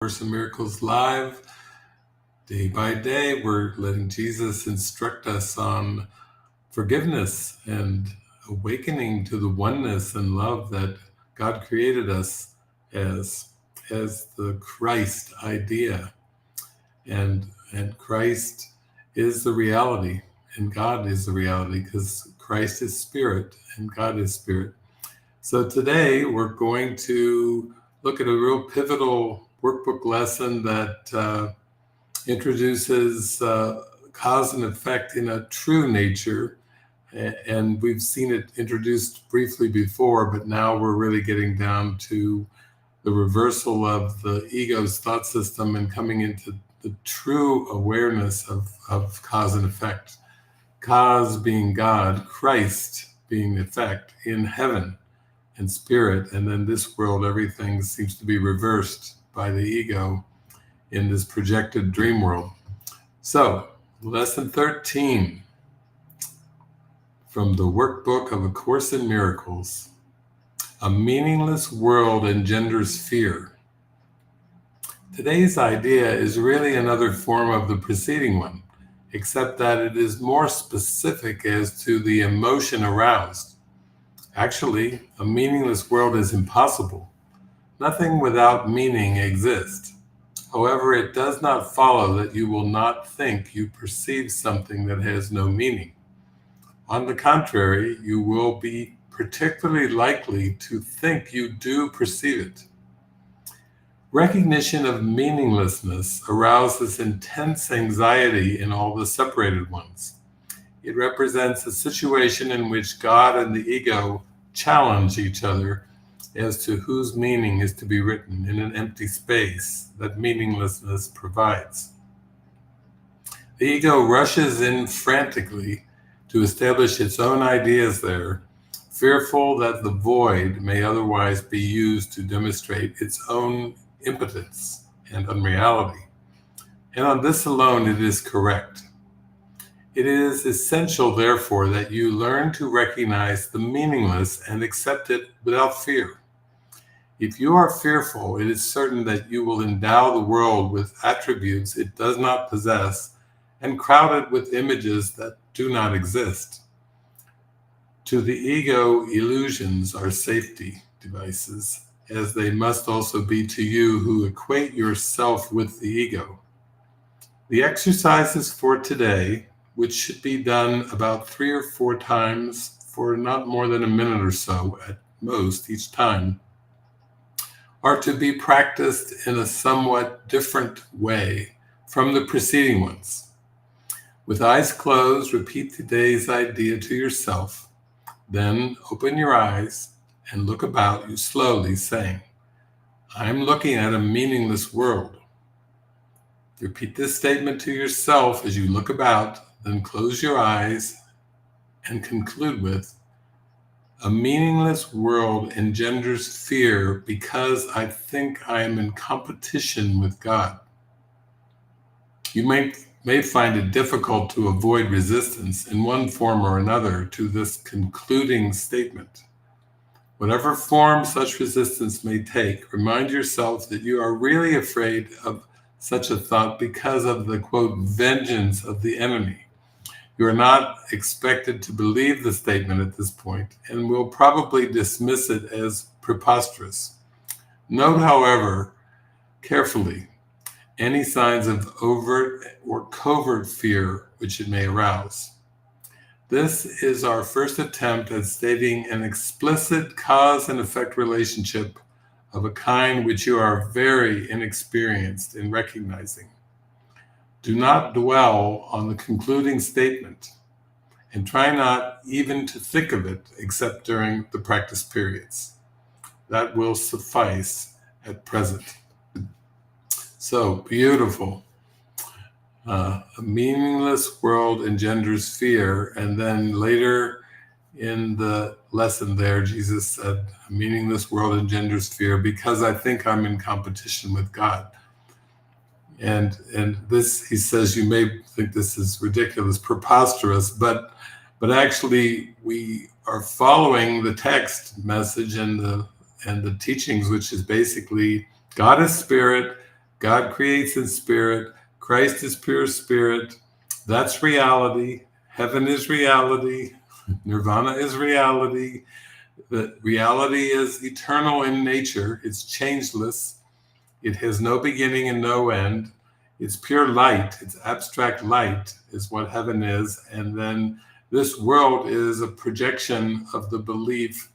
Course in Miracles Live. Day by day, we're letting Jesus instruct us on forgiveness and awakening to the oneness and love that God created us as the Christ idea. And Christ is the reality, and God is the reality, because Christ is spirit and God is spirit. So today we're going to look at a real pivotal workbook lesson that introduces cause and effect in a true nature. And we've seen it introduced briefly before, but now we're really getting down to the reversal of the ego's thought system and coming into the true awareness of cause and effect. Cause being God, Christ being effect in heaven and spirit, and then this world, everything seems to be reversed by the ego in this projected dream world. So, lesson 13 from the workbook of A Course in Miracles. A meaningless world engenders fear. Today's idea is really another form of the preceding one, except that it is more specific as to the emotion aroused. Actually, a meaningless world is impossible. Nothing without meaning exists. However, it does not follow that you will not think you perceive something that has no meaning. On the contrary, you will be particularly likely to think you do perceive it. Recognition of meaninglessness arouses intense anxiety in all the separated ones. It represents a situation in which God and the ego challenge each other as to whose meaning is to be written in an empty space that meaninglessness provides. The ego rushes in frantically to establish its own ideas there, fearful that the void may otherwise be used to demonstrate its own impotence and unreality. And on this alone it is correct. It is essential, therefore, that you learn to recognize the meaningless and accept it without fear. If you are fearful, it is certain that you will endow the world with attributes it does not possess and crowd it with images that do not exist. To the ego, illusions are safety devices, as they must also be to you who equate yourself with the ego. The exercises for today, which should be done about 3 or 4 times for not more than a minute or so at most each time, are to be practiced in a somewhat different way from the preceding ones. With eyes closed, repeat today's idea to yourself. Then open your eyes and look about you slowly, saying, "I'm looking at a meaningless world." Repeat this statement to yourself as you look about, then close your eyes and conclude with, "A meaningless world engenders fear because I think I am in competition with God." You may find it difficult to avoid resistance in one form or another to this concluding statement. Whatever form such resistance may take, remind yourself that you are really afraid of such a thought because of the, quote, vengeance of the enemy. You are not expected to believe the statement at this point and will probably dismiss it as preposterous. Note, however, carefully any signs of overt or covert fear which it may arouse. This is our first attempt at stating an explicit cause and effect relationship of a kind which you are very inexperienced in recognizing. Do not dwell on the concluding statement, and try not even to think of it except during the practice periods. That will suffice at present. So, beautiful. A meaningless world engenders fear, and then later in the lesson there, Jesus said, "A meaningless world engenders fear because I think I'm in competition with God." And this, he says, you may think this is ridiculous, preposterous, but actually we are following the text message and the teachings, which is basically God is spirit, God creates in spirit. Christ is pure spirit. That's reality. Heaven is reality. Nirvana is reality. The reality is eternal in nature. It's changeless. It has no beginning and no end. It's pure light. It's abstract light is what heaven is. And then this world is a projection of the belief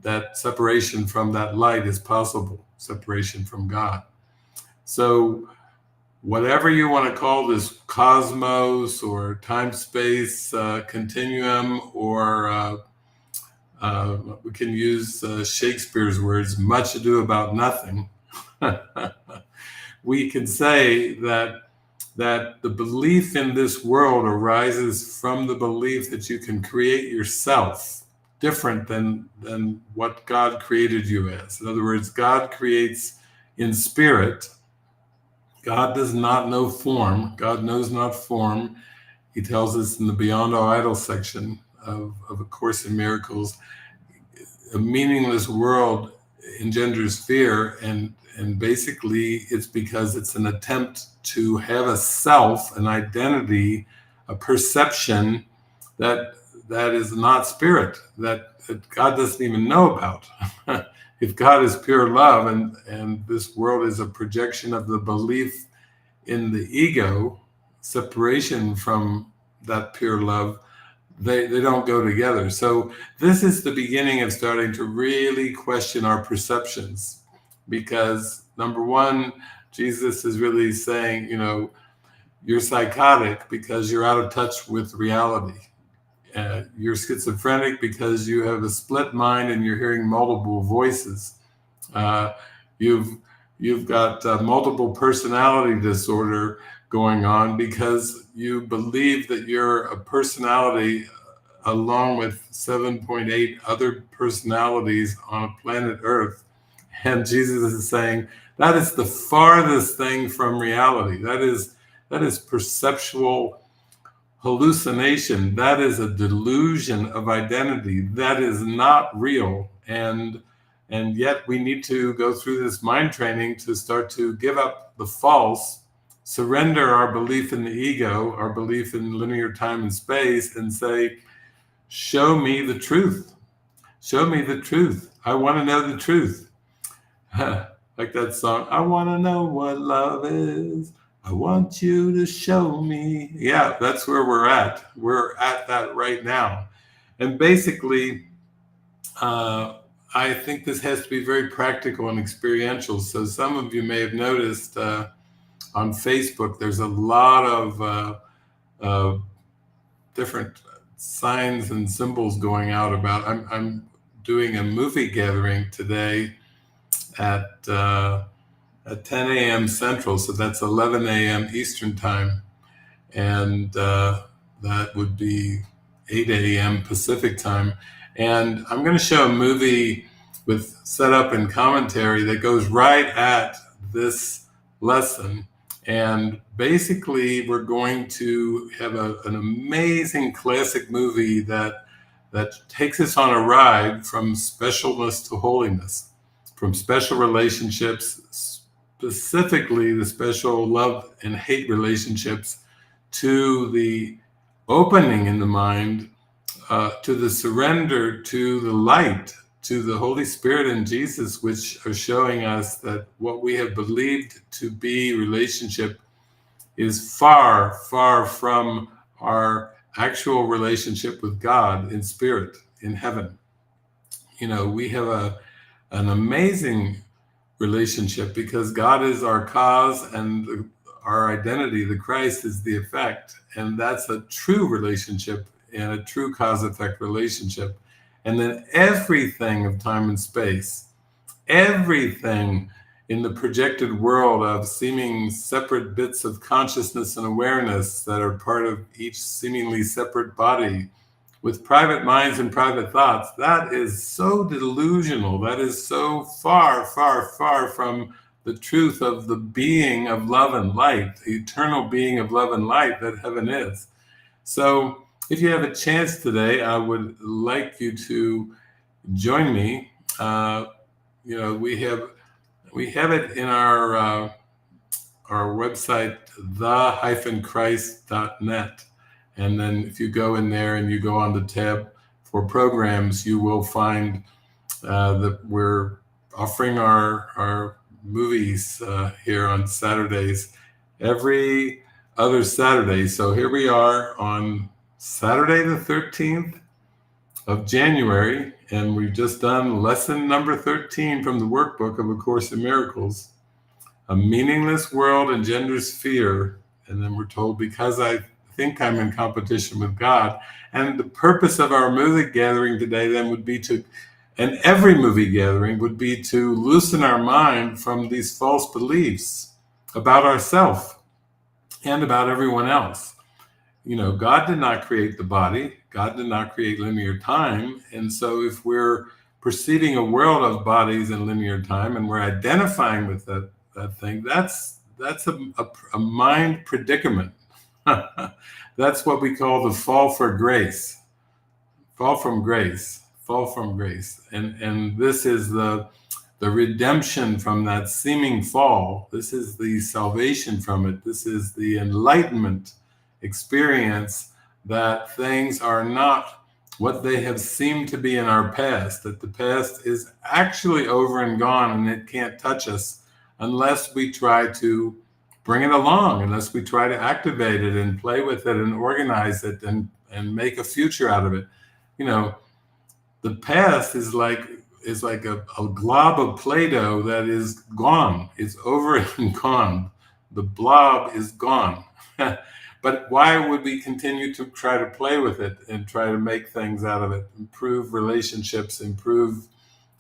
that separation from that light is possible, separation from God. So whatever you want to call this, cosmos or time-space continuum, or we can use Shakespeare's words, much ado about nothing. We can say that the belief in this world arises from the belief that you can create yourself different than what God created you as. In other words, God creates in spirit. God does not know form. God knows not form. He tells us in the Beyond All Idols section of A Course in Miracles, a meaningless world engenders fear, and basically it's because it's an attempt to have a self, an identity, a perception that is not spirit, that God doesn't even know about. If God is pure love, and this world is a projection of the belief in the ego, separation from that pure love, they don't go together. So this is the beginning of starting to really question our perceptions, because number one, Jesus is really saying, you're psychotic because you're out of touch with reality. You're schizophrenic because you have a split mind and you're hearing multiple voices. You've got multiple personality disorder going on because you believe that you're a personality along with 7.8 other personalities on a planet Earth. And Jesus is saying that is the farthest thing from reality. That is perceptual hallucination. That is a delusion of identity. That is not real. And yet we need to go through this mind training to start to give up the false, surrender our belief in the ego, our belief in linear time and space, and say, show me the truth. Show me the truth. I want to know the truth. Like that song, I want to know what love is. I want you to show me. Yeah, that's where we're at. We're at that right now. And basically, I think this has to be very practical and experiential. So some of you may have noticed on Facebook, there's a lot of different signs and symbols going out about. I'm doing a movie gathering today at 10 a.m. Central, so that's 11 a.m. Eastern Time, and that would be 8 a.m. Pacific Time. And I'm going to show a movie with setup and commentary that goes right at this lesson. And basically, we're going to have an amazing classic movie that takes us on a ride from specialness to holiness, from special relationships, specifically the special love and hate relationships, to the opening in the mind, to the surrender to the light, to the Holy Spirit and Jesus, which are showing us that what we have believed to be relationship is far, far from our actual relationship with God in spirit, in heaven. We have an amazing relationship because God is our cause and our identity, the Christ, is the effect. And that's a true relationship and a true cause-effect relationship. And then everything of time and space, everything in the projected world of seeming separate bits of consciousness and awareness that are part of each seemingly separate body with private minds and private thoughts, that is so delusional. That is so far, far, far from the truth of the being of love and light, the eternal being of love and light that heaven is. So if you have a chance today, I would like you to join me. We have it in our website, the-christ.net. And then if you go in there and you go on the tab for programs, you will find that we're offering our movies here on Saturdays, every other Saturday. So here we are on Saturday the 13th of January, and we've just done lesson number 13 from the workbook of A Course in Miracles. A meaningless world engenders fear. And then we're told, because I think I'm in competition with God. And the purpose of our movie gathering today then would be to, and every movie gathering would be to loosen our mind from these false beliefs about ourselves and about everyone else. You know, God did not create the body. God did not create linear time. And so if we're perceiving a world of bodies and linear time, and we're identifying with that thing, that's a mind predicament. That's what we call the fall for grace. Fall from grace. Fall from grace. And this is the redemption from that seeming fall. This is the salvation from it. This is the enlightenment experience that things are not what they have seemed to be in our past, that the past is actually over and gone, and it can't touch us unless we try to bring it along, unless we try to activate it and play with it and organize it and make a future out of it. You know, the past is like a glob of Play-Doh that is gone. It's over and gone. The blob is gone. But why would we continue to try to play with it and try to make things out of it, improve relationships, improve,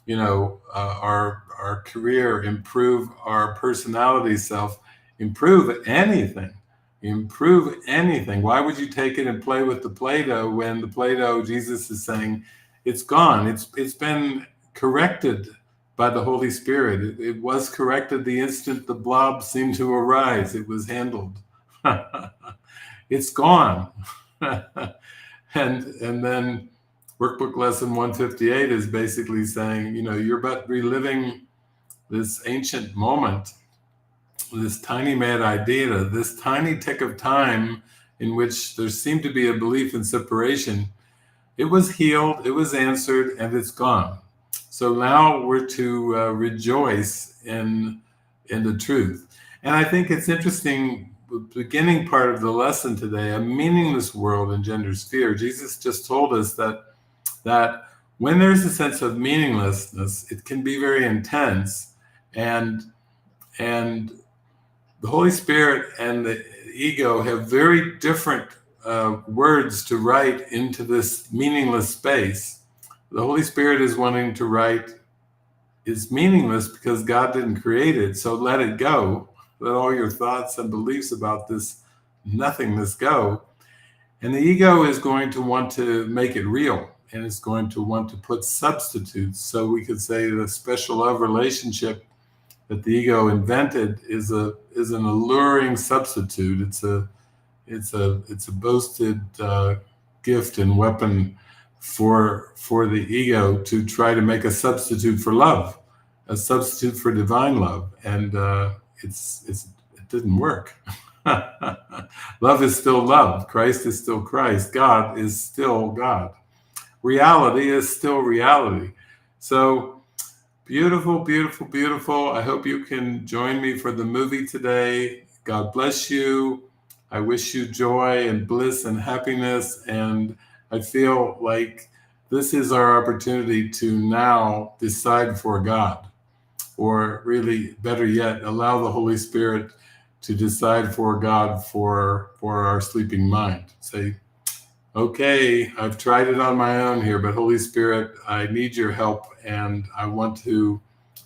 you know, our career, improve our personality self, improve anything? Why would you take it and play with the Play-Doh when the Play-Doh, Jesus is saying, it's gone. It's been corrected by the Holy Spirit. It was corrected the instant the blob seemed to arise. It was handled. It's gone. And then workbook lesson 158 is basically saying, you know, you're but reliving this ancient moment, this tiny mad idea, this tiny tick of time in which there seemed to be a belief in separation. It was healed, it was answered, and it's gone. So now we're to rejoice in the truth. And I think it's interesting, the beginning part of the lesson today, a meaningless world engenders fear. Jesus just told us that when there's a sense of meaninglessness, it can be very intense, and the Holy Spirit and the ego have very different words to write into this meaningless space. The Holy Spirit is wanting to write, it's meaningless because God didn't create it, so let it go. Let all your thoughts and beliefs about this nothingness go. And the ego is going to want to make it real, and it's going to want to put substitutes. So we could say the special love relationship that the ego invented is an alluring substitute. It's a boasted gift and weapon for the ego to try to make a substitute for love, a substitute for divine love, and it didn't work. Love is still love. Christ is still Christ. God is still God. Reality is still reality. So beautiful, beautiful, beautiful. I hope you can join me for the movie today. God bless you. I wish you joy and bliss and happiness. And I feel like this is our opportunity to now decide for God, or really better yet, allow the Holy Spirit to decide for God for our sleeping mind. Say, okay, I've tried it on my own here, but Holy Spirit, I need your help, and I want to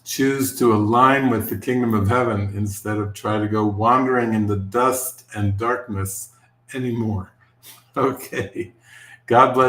choose to align with the kingdom of heaven instead of try to go wandering in the dust and darkness anymore. Okay, God bless.